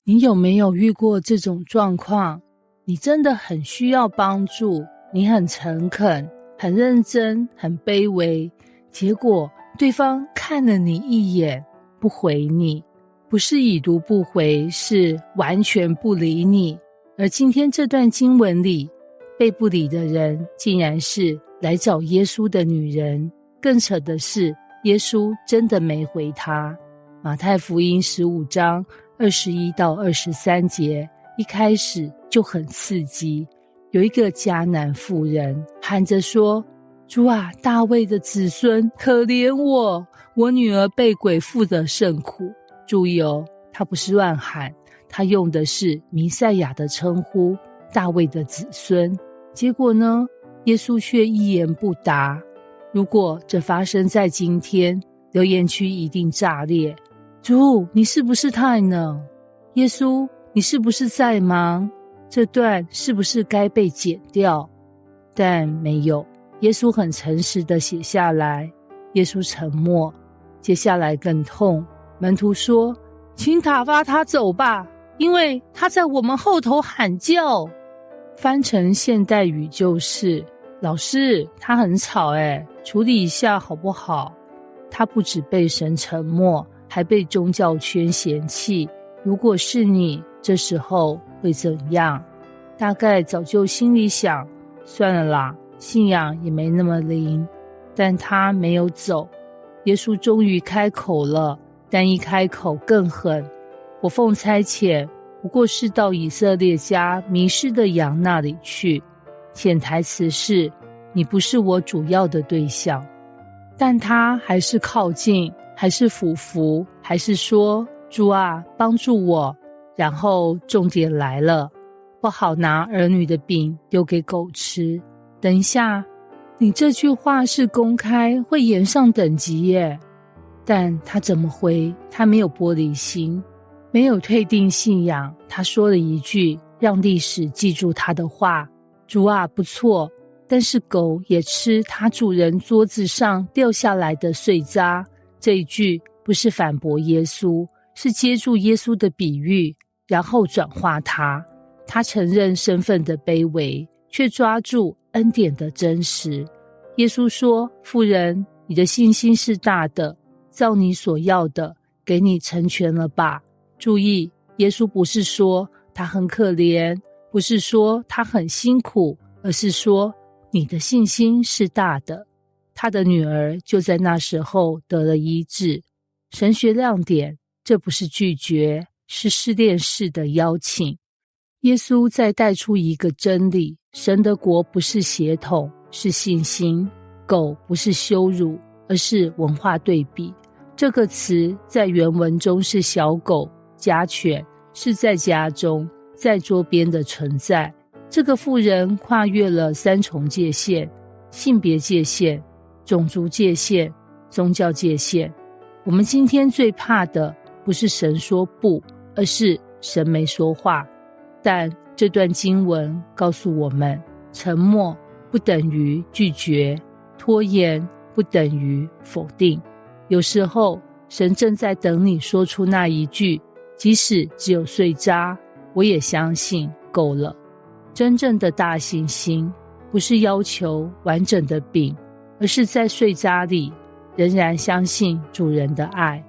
你有没有遇过这种状况？你真的很需要帮助，你很诚恳，很认真，很卑微，结果对方看了你一眼，不回你，不是已读不回，是完全不理你。而今天这段经文里，被不理的人竟然是来找耶稣的女人，更扯的是，耶稣真的没回他。马太福音15章21到23节，一开始就很刺激。有一个迦南妇人喊着说：主啊，大卫的子孙，可怜我女儿被鬼附得甚苦。注意哦，他不是乱喊，他用的是弥赛亚的称呼，大卫的子孙。结果呢，耶稣却一言不答。如果这发生在今天，留言区一定炸裂。主，你是不是太呢？耶稣，你是不是在忙？这段是不是该被剪掉？但没有，耶稣很诚实地写下来。耶稣沉默。接下来更痛，门徒说：请打发他走吧，因为他在我们后头喊叫。翻成现代语就是：老师，他很吵处理一下好不好？他不只被神沉默，还被宗教圈嫌弃。如果是你，这时候会怎样？大概早就心里想，算了啦，信仰也没那么灵。但他没有走。耶稣终于开口了，但一开口更狠。我奉差遣，不过是到以色列家迷失的羊那里去。潜台词是，你不是我主要的对象。但他还是靠近，还是俯伏，还是说：主啊，帮助我。然后重点来了，不好拿儿女的饼丢给狗吃。等一下，你这句话是公开，会延上等级耶。但他怎么回？他没有玻璃心，没有退订信仰。他说了一句让历史记住他的话：主啊，不错，但是狗也吃它主人桌子上掉下来的碎渣。这一句不是反驳耶稣，是接住耶稣的比喻，然后转化它。他承认身份的卑微，却抓住恩典的真实。耶稣说：妇人，你的信心是大的，照你所要的，给你成全了吧。注意，耶稣不是说他很可怜，不是说他很辛苦，而是说你的信心是大的。他的女儿就在那时候得了医治。神学亮点，这不是拒绝，是试炼式的邀请。耶稣再带出一个真理：神的国不是血统，是信心。狗不是羞辱，而是文化对比。这个词在原文中是小狗、家犬，是在家中，在桌边的存在。这个妇人跨越了3重界限：性别界限、种族界限、宗教界限。我们今天最怕的不是神说不，而是神没说话。但这段经文告诉我们，沉默不等于拒绝，拖延不等于否定。有时候神正在等你说出那一句，即使只有碎渣，我也相信够了。真正的大信心不是要求完整的饼，而是在碎渣里仍然相信主人的爱。